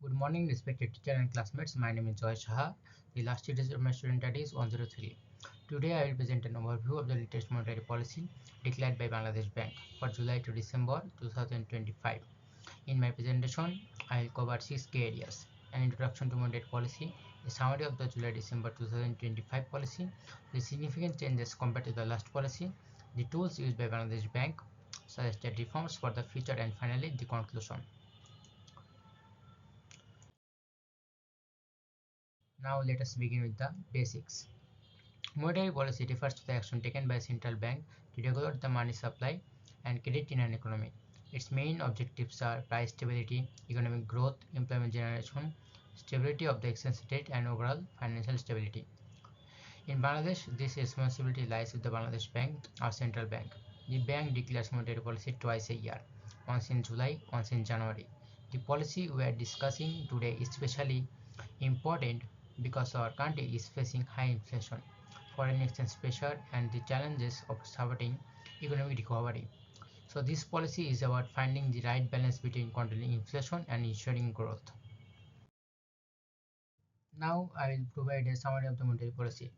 Good morning, respected teacher and classmates. My name is Joy Shaha. The last digit of my student ID is 103. Today I will present an overview of the latest monetary policy declared by Bangladesh Bank for July to December 2025. In my presentation, I will cover 6 key areas: an introduction to monetary policy, a summary of the July-December 2025 policy, the significant changes compared to the last policy, the tools used by Bangladesh Bank, suggested reforms for the future, and finally the conclusion. Now let us begin with the basics. Monetary policy refers to the action taken by a central bank to regulate the money supply and credit in an economy. Its main objectives are price stability, economic growth, employment generation, stability of the exchange rate, and overall financial stability. In Bangladesh, this responsibility lies with the Bangladesh Bank, our central bank. The bank declares monetary policy twice a year, once in July, once in January. The policy we are discussing today is especially important because our country is facing high inflation, foreign exchange pressure, and the challenges of supporting economic recovery. So this policy is about finding the right balance between controlling inflation and ensuring growth. Now I will provide a summary of the monetary policy.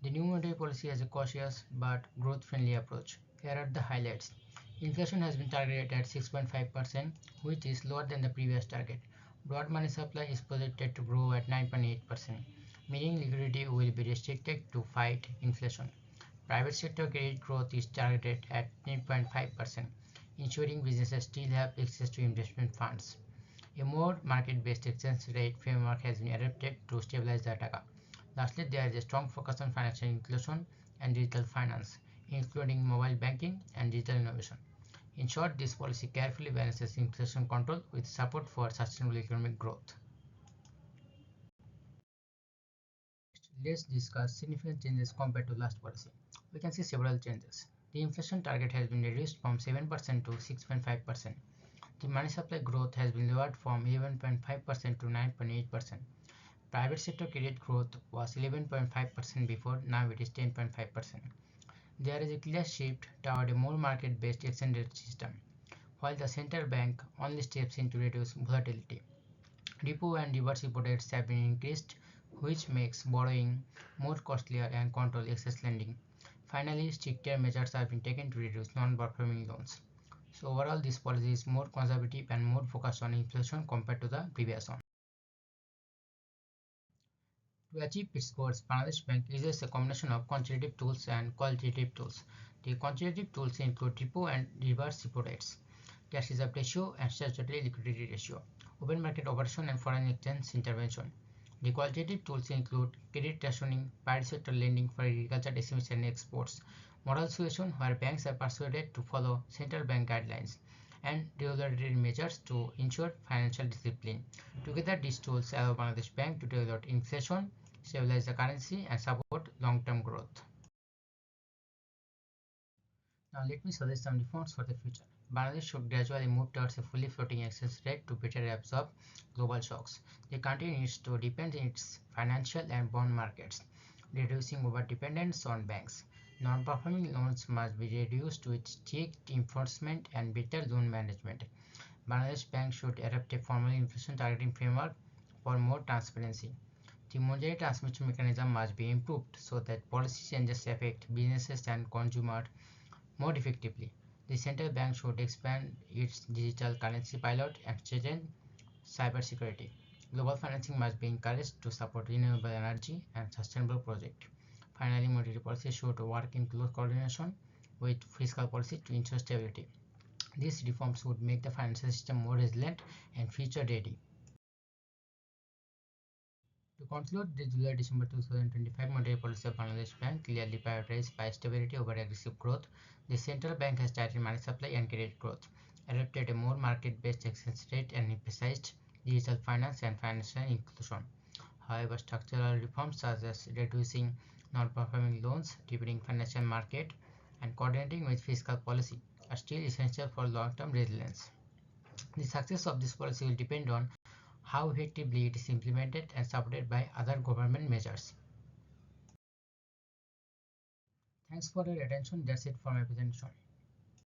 The new monetary policy has a cautious but growth-friendly approach. Here are the highlights. Inflation has been targeted at 6.5%, which is lower than the previous target. Broad money supply is projected to grow at 9.8%, meaning liquidity will be restricted to fight inflation. Private sector credit growth is targeted at 10.5%, ensuring businesses still have access to investment funds. A more market-based exchange rate framework has been adopted to stabilize the taka. Lastly, there is a strong focus on financial inclusion and digital finance, including mobile banking and digital innovation. In short, this policy carefully balances inflation control with support for sustainable economic growth. Let's discuss significant changes compared to last policy. We can see several changes. The inflation target has been reduced from 7% to 6.5%. The money supply growth has been lowered from 11.5% to 9.8%. Private sector credit growth was 11.5% before, now it is 10.5%. There is a clear shift toward a more market-based exchange rate system, while the central bank only steps in to reduce volatility. Repo and reverse repo rates have been increased, which makes borrowing more costlier and control excess lending. Finally, stricter measures have been taken to reduce non-performing loans. So overall, this policy is more conservative and more focused on inflation compared to the previous one. To achieve its goals, Bangladesh Bank uses a combination of quantitative tools and qualitative tools. The quantitative tools include repo and reverse repo rates, cash reserve ratio, and statutory liquidity ratio, open market operation, and foreign exchange intervention. The qualitative tools include credit rationing, private sector lending for agriculture, SMEs, and exports, model suasion, where banks are persuaded to follow central bank guidelines, and regulatory measures to ensure financial discipline. Together, these tools allow Bangladesh Bank to regulate inflation, stabilize the currency, and support long-term growth. Now let me suggest some reforms for the future. Bangladesh should gradually move towards a fully floating exchange rate to better absorb global shocks. The country needs to deepen its financial and bond markets, reducing over-dependence on banks. Non-performing loans must be reduced with strict enforcement and better loan management. Bangladesh Bank should adopt a formal inflation targeting framework for more transparency. The monetary transmission mechanism must be improved so that policy changes affect businesses and consumers more effectively. The central bank should expand its digital currency pilot and strengthen cybersecurity. Global financing must be encouraged to support renewable energy and sustainable projects. Finally, monetary policy should work in close coordination with fiscal policy to ensure stability. These reforms would make the financial system more resilient and future ready. To conclude, the July-December 2025 monetary policy of Bangladesh Bank clearly prioritized price stability over aggressive growth. The central bank has tightened money supply and credit growth, adopted a more market-based exchange rate, and emphasized digital finance and financial inclusion. However, structural reforms such as reducing non-performing loans, deepening financial market, and coordinating with fiscal policy are still essential for long-term resilience. The success of this policy will depend on how effectively it is implemented and supported by other government measures. Thanks for your attention. That's it for my presentation.